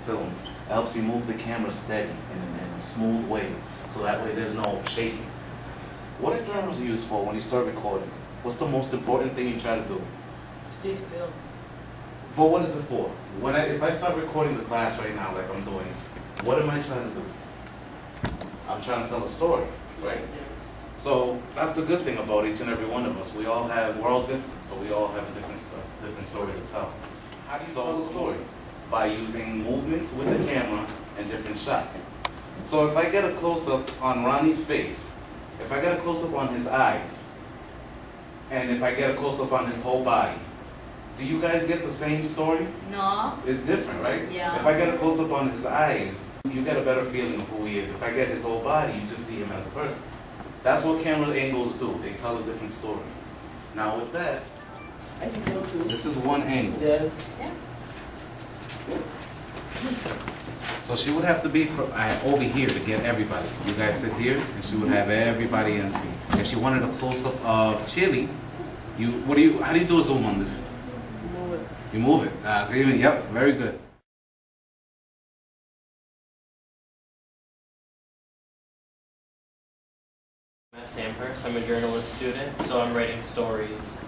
film. It helps you move the camera steady in a smooth way, so that way there's no shaking. What's the cameras used for when you start recording? What's the most important thing you try to do? Stay still. But what is it for? If I start recording the class right now, like I'm doing, what am I trying to do? I'm trying to tell a story, right? So that's the good thing about each and every one of us. We're all different, so we all have a different story to tell. How do you tell the story? By using movements with the camera and different shots. So if I get a close-up on Ronnie's face, if I get a close-up on his eyes, and if I get a close-up on his whole body, do you guys get the same story? No. It's different, right? Yeah. If I get a close-up on his eyes, you get a better feeling of who he is. If I get his whole body, you just see him as a person. That's what camera angles do. They tell a different story. Now with that, this is one angle. Yes. Yeah. So she would have to be over here to get everybody. You guys sit here, and she would have everybody in scene. If she wanted a close-up of Chili, how do you do a zoom on this? Move it. You move it. So even, yep, very good. I'm at Sampers. I'm a journalist student, so I'm writing stories.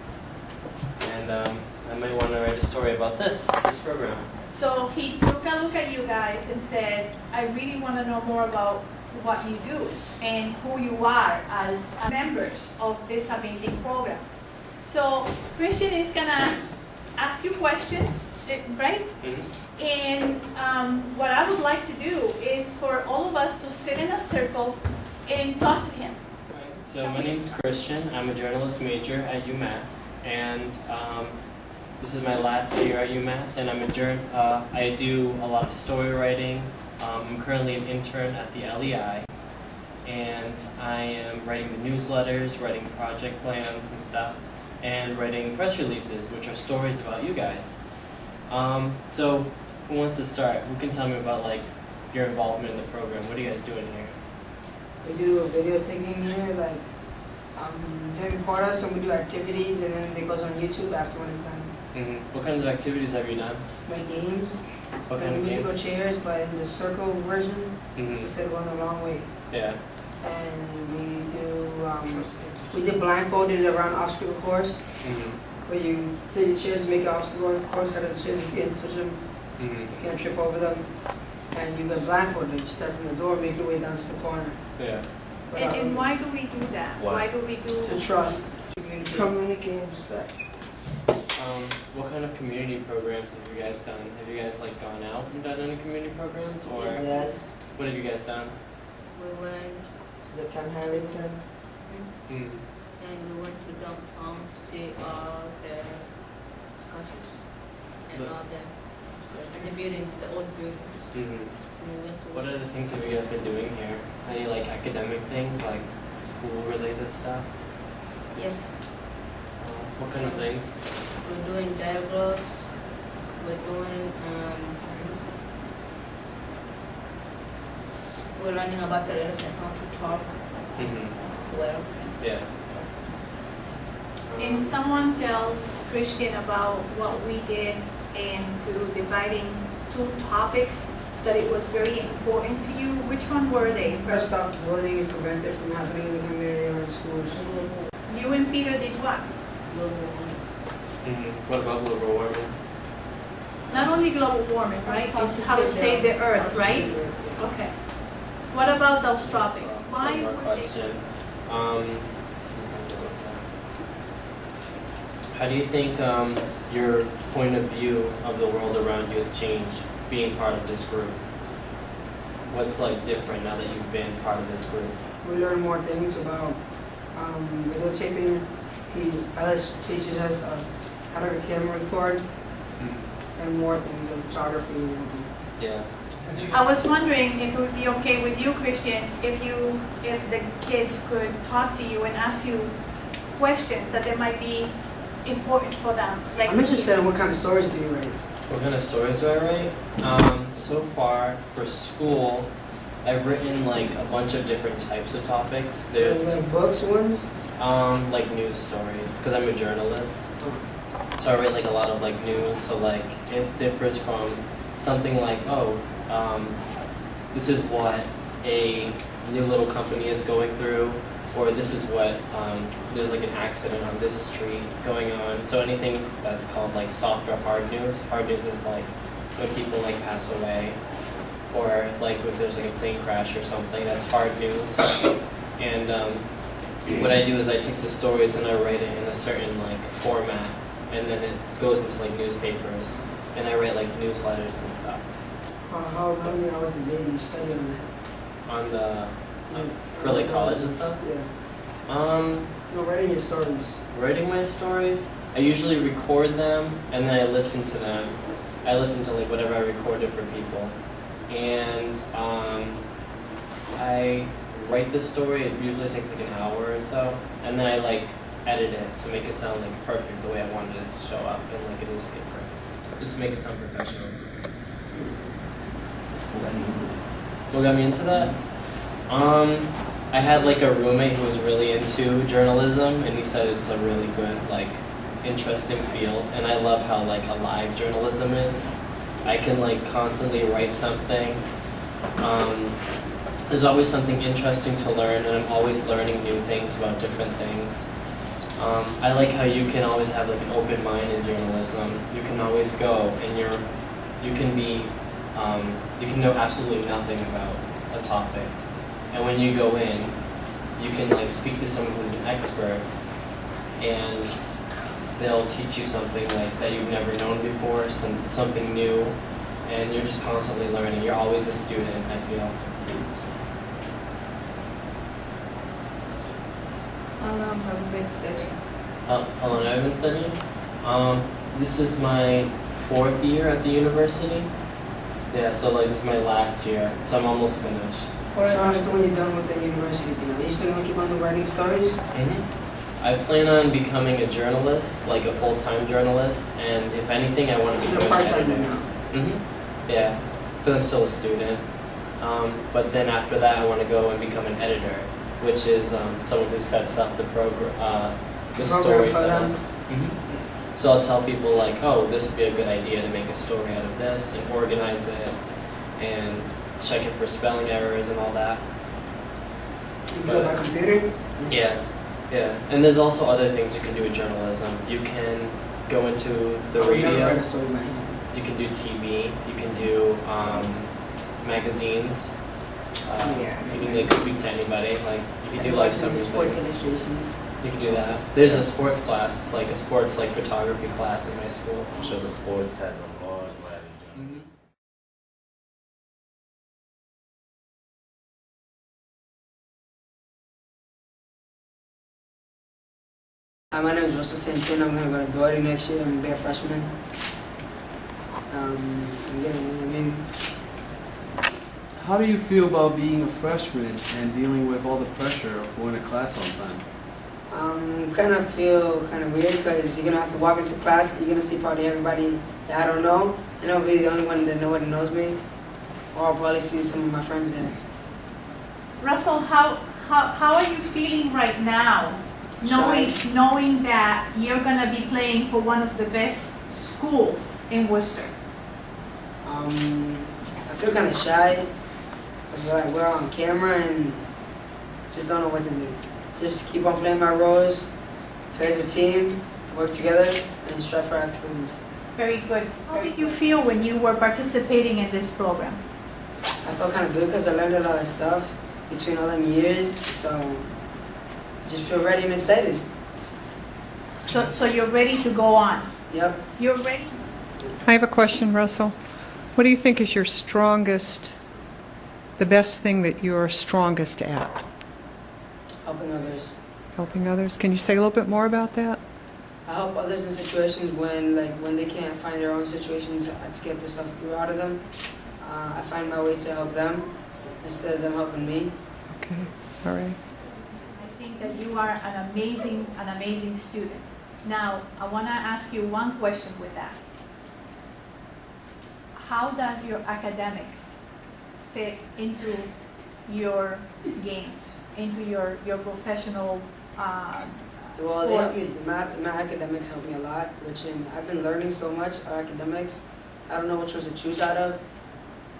And I might want to write a story about this program. So he took a look at you guys and said, I really want to know more about what you do and who you are as members of this amazing program. So Christian is going to ask you questions, right? Mm-hmm. And what I would like to do is for all of us to sit in a circle and talk to him. So my name's Christian. I'm a journalist major at UMass, and this is my last year at UMass, and I do a lot of story writing. I'm currently an intern at the LEI, and I am writing the newsletters, writing project plans and stuff, and writing press releases, which are stories about you guys. So who wants to start? Who can tell me about like your involvement in the program? What are you guys doing here? We do a video taking here, like they record us and we do activities, and then it goes on YouTube after when it's done. Mm-hmm. What kinds of activities have you done? Like games, What like kind of musical games? chairs, but in the circle version Mm-hmm. instead of going the long way. Yeah. And we did blindfolded around obstacle course, Mm-hmm. where you take your chairs, make an obstacle course out of the chairs, you can't touch them, Mm-hmm. you can't trip over them, and you get blindfolded. You start from the door, make your way down to the corner. Yeah. But, And why do we do that? Why? Why do we do to trust, communicate, and respect. What kind of community programs have you guys done? Have you guys like gone out and done any community programs, or Yes, what have you guys done? We went to the Camp Harrington. Mm. and we went to downtown to see all the sculptures and The- all the buildings, the old buildings. Mm-hmm. We went to What other things have you guys been doing here? Any like academic things, like school-related stuff? Yes, What kind of things? we're doing dialogues. We're doing we're learning about the letters and how to talk Mm-hmm. well. Yeah. And someone tell Christian about what we did into dividing two topics that it was very important to you. Which one were they? First stop bullying and prevent it from happening in the community or in schools. You and Peter did what? Mm-hmm. What about global warming? Not only global warming, right? It's how to save the earth, right? Okay. What about those topics? Why One more were they? question. How do you think your point of view of the world around you has changed being part of this group? What's like different now that you've been part of this group? We learn more things about videotaping. Alice teaches us how to camera record and more things of photography and everything. Yeah. I was wondering if it would be okay with you, Christian, if the kids could talk to you and ask you questions that they might be important for them. Like I'm interested in what kind of stories do you write? What kind of stories do I write? So far for school, I've written like a bunch of different types of topics. There's Like books ones? like news stories, because I'm a journalist. So I write like a lot of like news. So like it differs from something like, oh, this is what a new little company is going through, or this is what, there's like an accident on this street going on. So anything that's called like soft or hard news. Hard news is like when people like pass away, or like if there's like a plane crash or something, that's hard news. And what I do is I take the stories and I write it in a certain like format, and then it goes into like newspapers, and I write like newsletters and stuff. How many hours a day do you study on that? On the for like college and stuff. Yeah. No, writing your stories. Writing my stories, I usually record them and then I listen to them. I listen to like whatever I recorded for people, and I write the story. It usually takes like an hour or so, and then I like edit it to make it sound like perfect the way I wanted it to show up in like a newspaper, just to make it sound professional. What got me into that? I had like a roommate who was really into journalism, and he said it's a really good, like, interesting field, and I love how like alive journalism is. I can like constantly write something. There's always something interesting to learn, and I'm always learning new things about different things. I like how you can always have like an open mind in journalism. You can always go, and you can know absolutely nothing about a topic. And when you go in, you can like speak to someone who's an expert, and they'll teach you something like that you've never known before, something new, and you're just constantly learning. You're always a student, I feel. How long have you been studying? How long have I been studying? This is my 4th year at the university. Yeah, so like this is my last year, so I'm almost finished. So after when you're done with the university thing, are you still going to keep on writing stories? Mm-hmm. I plan on becoming a journalist, like a full-time journalist, and if anything, I want to become You're an part-time editor. now. Mm-hmm. Yeah, because I'm still a student. But then after that, I want to go and become an editor, which is someone who sets up the the story setups. Mm-hmm. So I'll tell people like, oh, this would be a good idea to make a story out of this, and organize it, and check it for spelling errors and all that. You do it by computer? Yeah, yeah. And there's also other things you can do with journalism. You can go into the I would never radio. write a story by hand. You can do TV. You can do magazines. You can like speak to anybody. Like you can do like some sports illustrations. You can do that. There's a sports class, like a sports like photography class in my school. I'm sure the sports has a large variety of journalists. My name is Russell Santin. I'm going to go to Doherty next year. I'm going to be a freshman. How do you feel about being a freshman and dealing with all the pressure of going to class all the time? Kind of feel kind of weird because you're going to have to walk into class. You're going to see probably everybody that I don't know. And I'll be the only one that nobody knows me. Or I'll probably see some of my friends there. Russell, how are you feeling right now, knowing that you're going to be playing for one of the best schools in Worcester? I feel kind of shy. We're on camera and just don't know what to do. Just keep on playing my roles, play as a team, work together, and strive for excellence. Very good. How did you feel when you were participating in this program? I felt kind of good because I learned a lot of stuff between all them years, so I just feel ready and excited. So you're ready to go on? Yep. You're ready? I have a question, Russell. What do you think is your strongest, the best thing that you're strongest at? Helping others. Helping others? Can you say a little bit more about that? I help others in situations when they can't find their own situations to get themselves through out of them. I find my way to help them instead of them helping me. Okay, all right. I think that you are an amazing student. Now, I want to ask you one question with that. How does your academics fit into your games, into your professional Well, they help sports? me, my academics help me a lot, I've been learning so much academics, I don't know which ones to choose out of,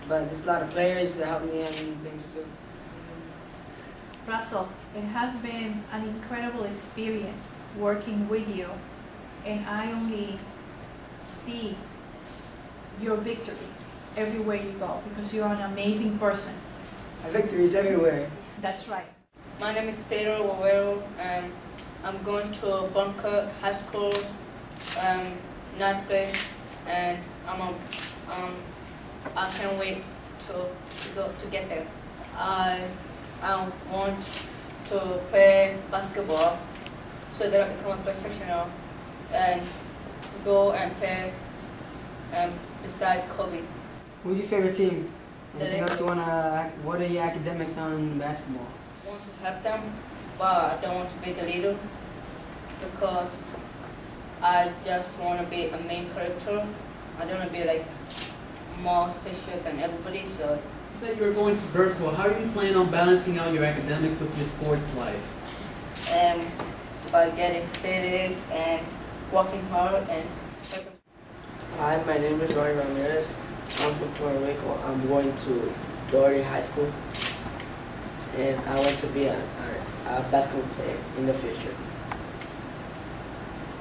but there's a lot of players that help me and things too. Russell, it has been an incredible experience working with you, and I only see your victory everywhere you go because you're an amazing person. My victories everywhere. That's right. My name is Pedro Wawero, and I'm going to Bunker High School, 9th grade, and I can't wait to get there. I want to play basketball so that I become a professional and go and play beside Kobe. Who's your favorite team? The And Lakers. what are your academics on basketball? I want to help them, but I don't want to be the leader because I just want to be a main character. I don't want to be like more special than everybody, so. You said you were going to Berkeley. How do you plan on balancing out your academics with your sports life? By getting studies and working hard and. Hi, my name is Roy Ramirez. I'm from Puerto Rico. I'm going to Doherty High School, and I want to be a basketball player in the future.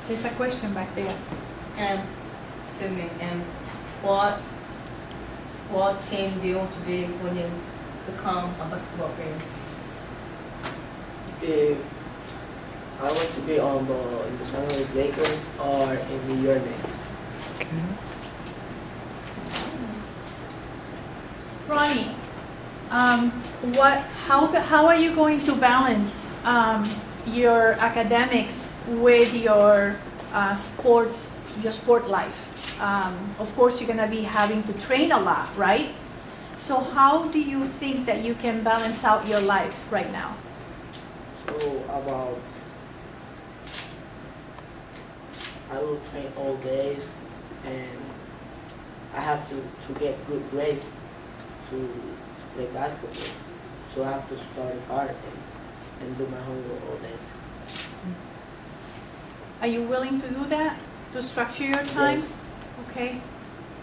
There's a question back there. Excuse me. What team do you want to be when you become a basketball player? I want to be on the Los Angeles Lakers or in New York Knicks. Ronnie, how are you going to balance your academics with your sport life? Of course, you're going to be having to train a lot, right? So how do you think that you can balance out your life right now? So I will train all days, and I have to get good grades to play basketball. So I have to study hard and do my homework all days. Are you willing to do that, to structure your time? Yes. Okay.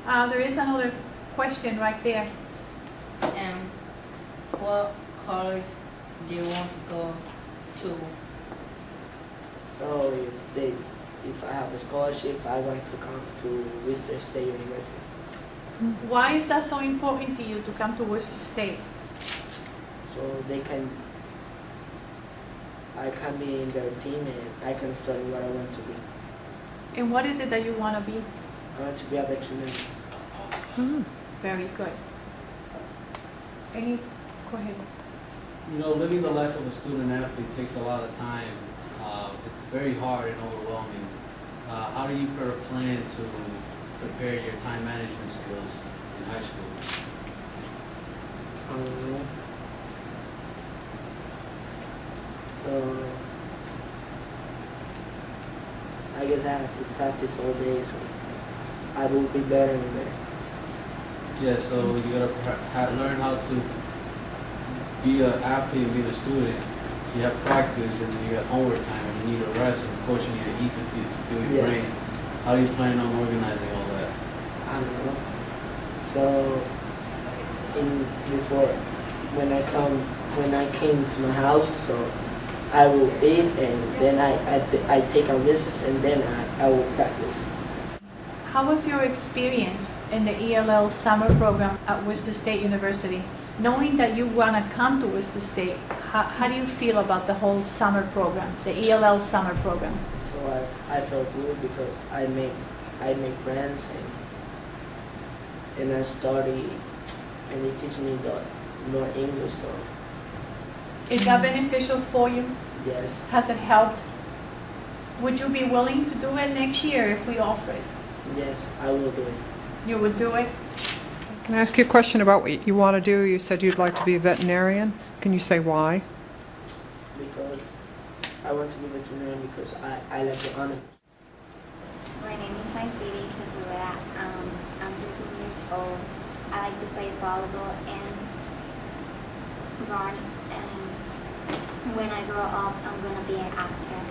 There is another question right there. What college do you want to go to? So if I have a scholarship, I want to come to Worcester State University. Why is that so important to you to come to Worcester State? So I can be in their team and I can study what I want to be. And what is it that you want to be? I want to be a veterinarian. Very good. Go ahead. You know, living the life of a student athlete takes a lot of time. It's very hard and overwhelming. How do you plan to prepare your time management skills in high school? So I guess I have to practice all day, so I will be better and better. Yeah, so you gotta learn how to be an athlete and be a student. So you have practice and then you got homework time and you need to rest and of course you need to eat to fuel your brain. How do you plan on organizing all that? I don't know. So when I came to my house, so I will eat and then I take a recess and then I will practice. How was your experience in the ELL summer program at Worcester State University? Knowing that you want to come to Worcester State, how do you feel about the whole summer program, the ELL summer program? So I felt good because I make friends and I study and they teach me more English. So Is that beneficial for you? yes, Has it helped? Would you be willing to do it next year if we offer it? yes, I will do it. You would do it? Can I ask you a question about what you want to do? You said you'd like to be a veterinarian. Can you say why? Because I want to be a veterinarian because I like the animals. My name is Naisiri Kihura. I'm 13 years old. I like to play volleyball and run. And when I grow up, I'm going to be an actor.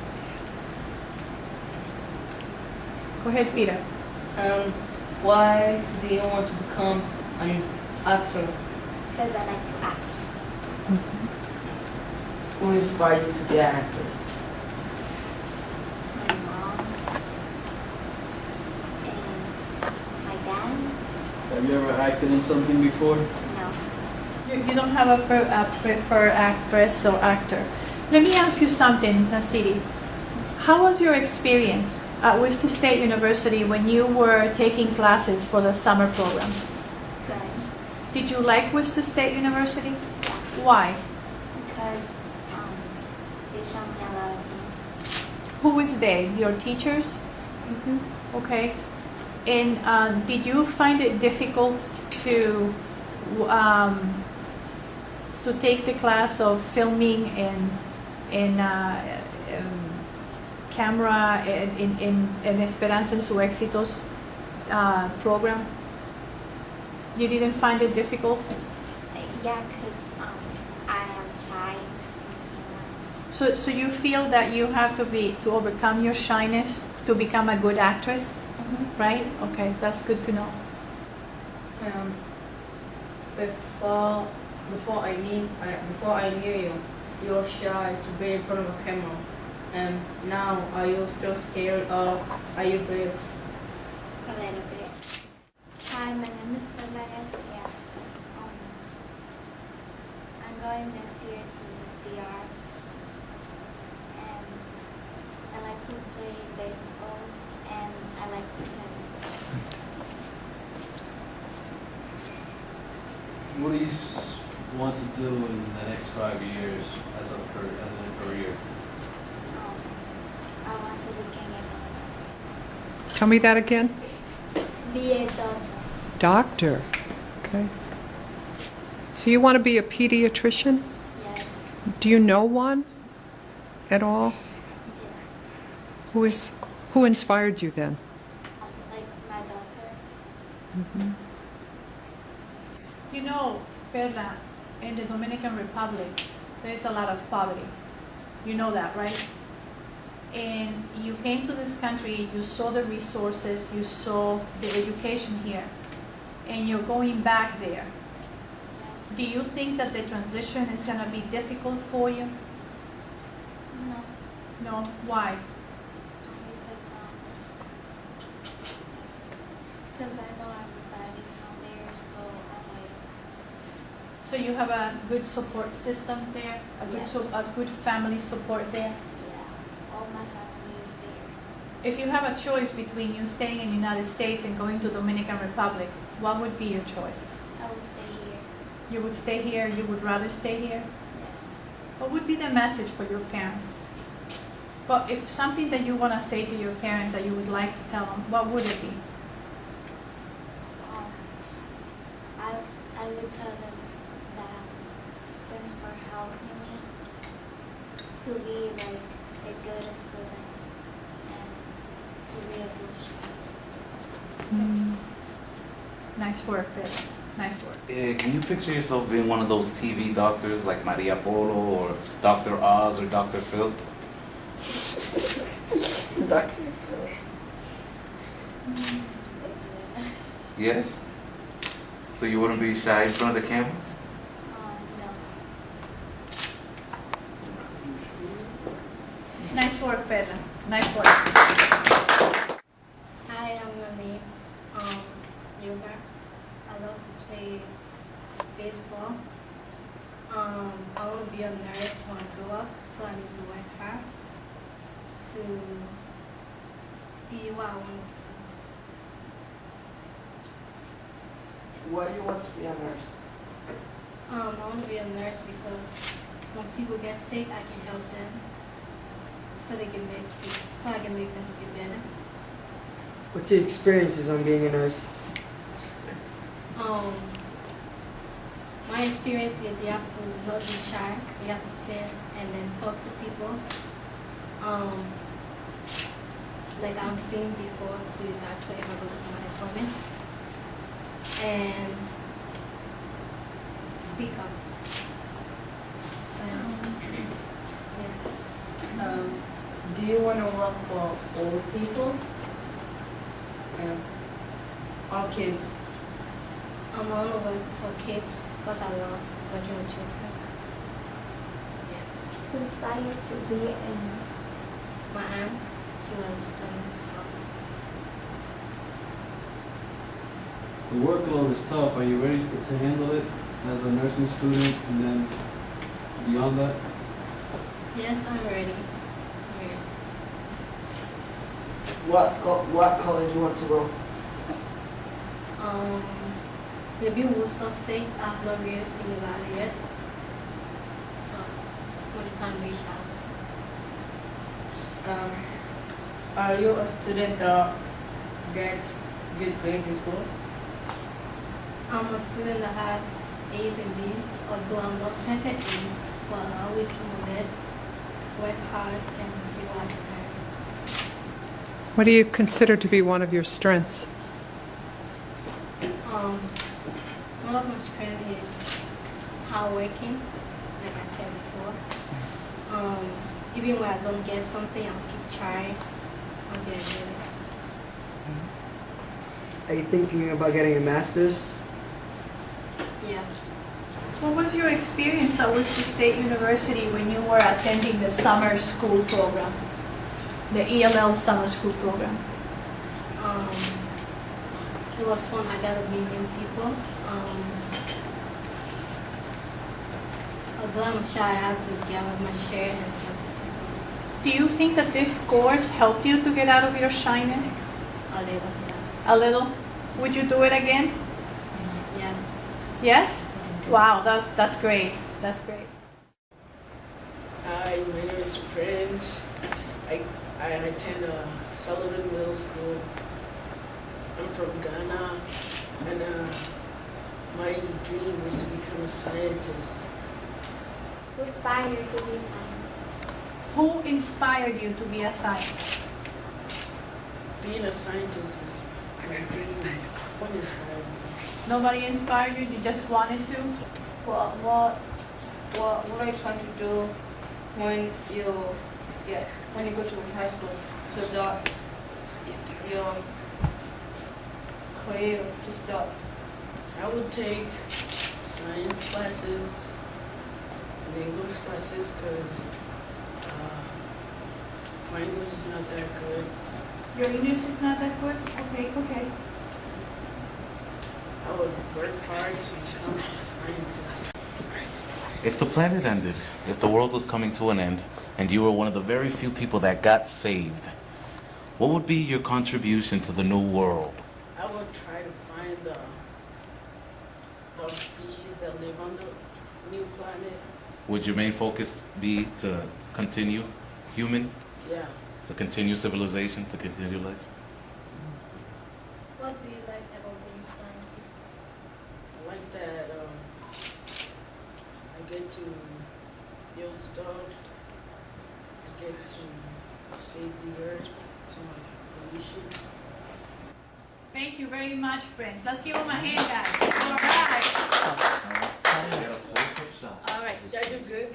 Go ahead, Peter. Why do you want to become an actor? Because I like to act. Who inspired you to be an actress? My mom and my dad. Have you ever acted in something before? No. You don't have a preferred actress or actor. Let me ask you something, Nasiri. How was your experience at Worcester State University when you were taking classes for the summer program? Good. Did you like Worcester State University? Yeah. Why? Because they showed me a lot of things. Who was they? Your teachers? Okay. And did you find it difficult to take the class of filming in camera in Esperanza en Sus Éxitos program? You didn't find it difficult? Yeah, because I am shy. So you feel that you have to overcome your shyness to become a good actress, right? Okay, that's good to know. Before I knew you, you were shy to be in front of a camera. Now, are you still scared or are you brave? A little bit. Hi, my name is Bella Garcia. I'm going this year to DR. And I like to play baseball and I like to sing. What do you want to do in the next 5 years as a career? I want to become a doctor. Tell me that again. Be a doctor. Doctor. Okay. So you want to be a pediatrician? Yes. Do you know one at all? Yeah. Who inspired you then? Like my doctor. You know, Perla, in the Dominican Republic, there's a lot of poverty. You know that, right? And you came to this country, you saw the resources, you saw the education here, and you're going back there. Yes. Do you think that the transition is going to be difficult for you? No. No? Why? Because I know everybody from there, so I'm like, So you have a good support system there, a good family support there. yeah, all my family is there. If you have a choice between you staying in the United States and going to Dominican Republic, what would be your choice? I will stay here. You would stay here, you would rather stay here? Yes. What would be the message for your parents? But if something that you want to say to your parents that you would like to tell them, what would it be? I would tell them that thanks for helping me to be like a good student and to be a good student. Nice work, Bill. Nice work. Can you picture yourself being one of those TV doctors like Maria Polo or Dr. Oz or Dr. Phil? Yes? So you wouldn't be shy in front of the cameras? No. Nice work, Bella. Nice work. Hi, I'm Lily. Yoga. I love to play baseball. I want to be a nurse when I grow up, so I need to work hard to be what I want to do. Why do you want to be a nurse? I want to be a nurse because when people get sick, I can help them, so I can make them feel better. What's your experiences on being a nurse? My experience is you have to not be shy. You have to stand and then talk to people. Like I'm seeing before to the doctor if I go to my appointment. And speak up. Yeah. Do you want to work for old people? or kids? I want to work for kids because I love working with children. Who inspired you to be a nurse? My aunt, she was a nurse. The workload is tough. Are you ready to handle it as a nursing student and then beyond that? Yes, I'm ready. What college you want to go? Maybe Worcester State. I've not really think about it yet. When the time reach out. Are you a student that gets good grades in school? I'm a student that have A's and B's, although I'm not perfect A's, but I always do my best, work hard, and see what I can learn. What do you consider to be one of your strengths? One of my strengths is hardworking, like I said before. Even when I don't get something, I'll keep trying until I get it. Are you thinking about getting a master's? Yeah. What was your experience at Worcester State University when you were attending the summer school program, the ELL summer school program? It was fun. I got to meet new people. Although I'm shy, I have to get out of my chair and talk to people. Do you think that this course helped you to get out of your shyness? A little, yeah. A little? Would you do it again? Yeah. Yes? Wow, that's great. That's great. Hi, my name is Prince. I attend Sullivan Middle School. I'm from Ghana, and my dream is to become a scientist. Who inspired you to be a scientist? Who inspired you to be a scientist? Being a scientist is my dream. What inspired me? Nobody inspired you? You just wanted to? What are you trying to do when you go to high school so that your career to start? I would take science classes and English classes because my English is not that good. Your English is not that good? Okay. I would work hard to become a scientist. If the planet ended, if the world was coming to an end, and you were one of the very few people that got saved, what would be your contribution to the new world? I would try to find the species that live on the new planet. Would your main focus be to continue human, Yeah. to continue civilization, to continue life? What do you like about being a scientist? I like that I get to build stuff. I get to save the earth from pollution. Thank you very much, Prince. Let's give him a hand, guys. All right. All right. Y'all do good.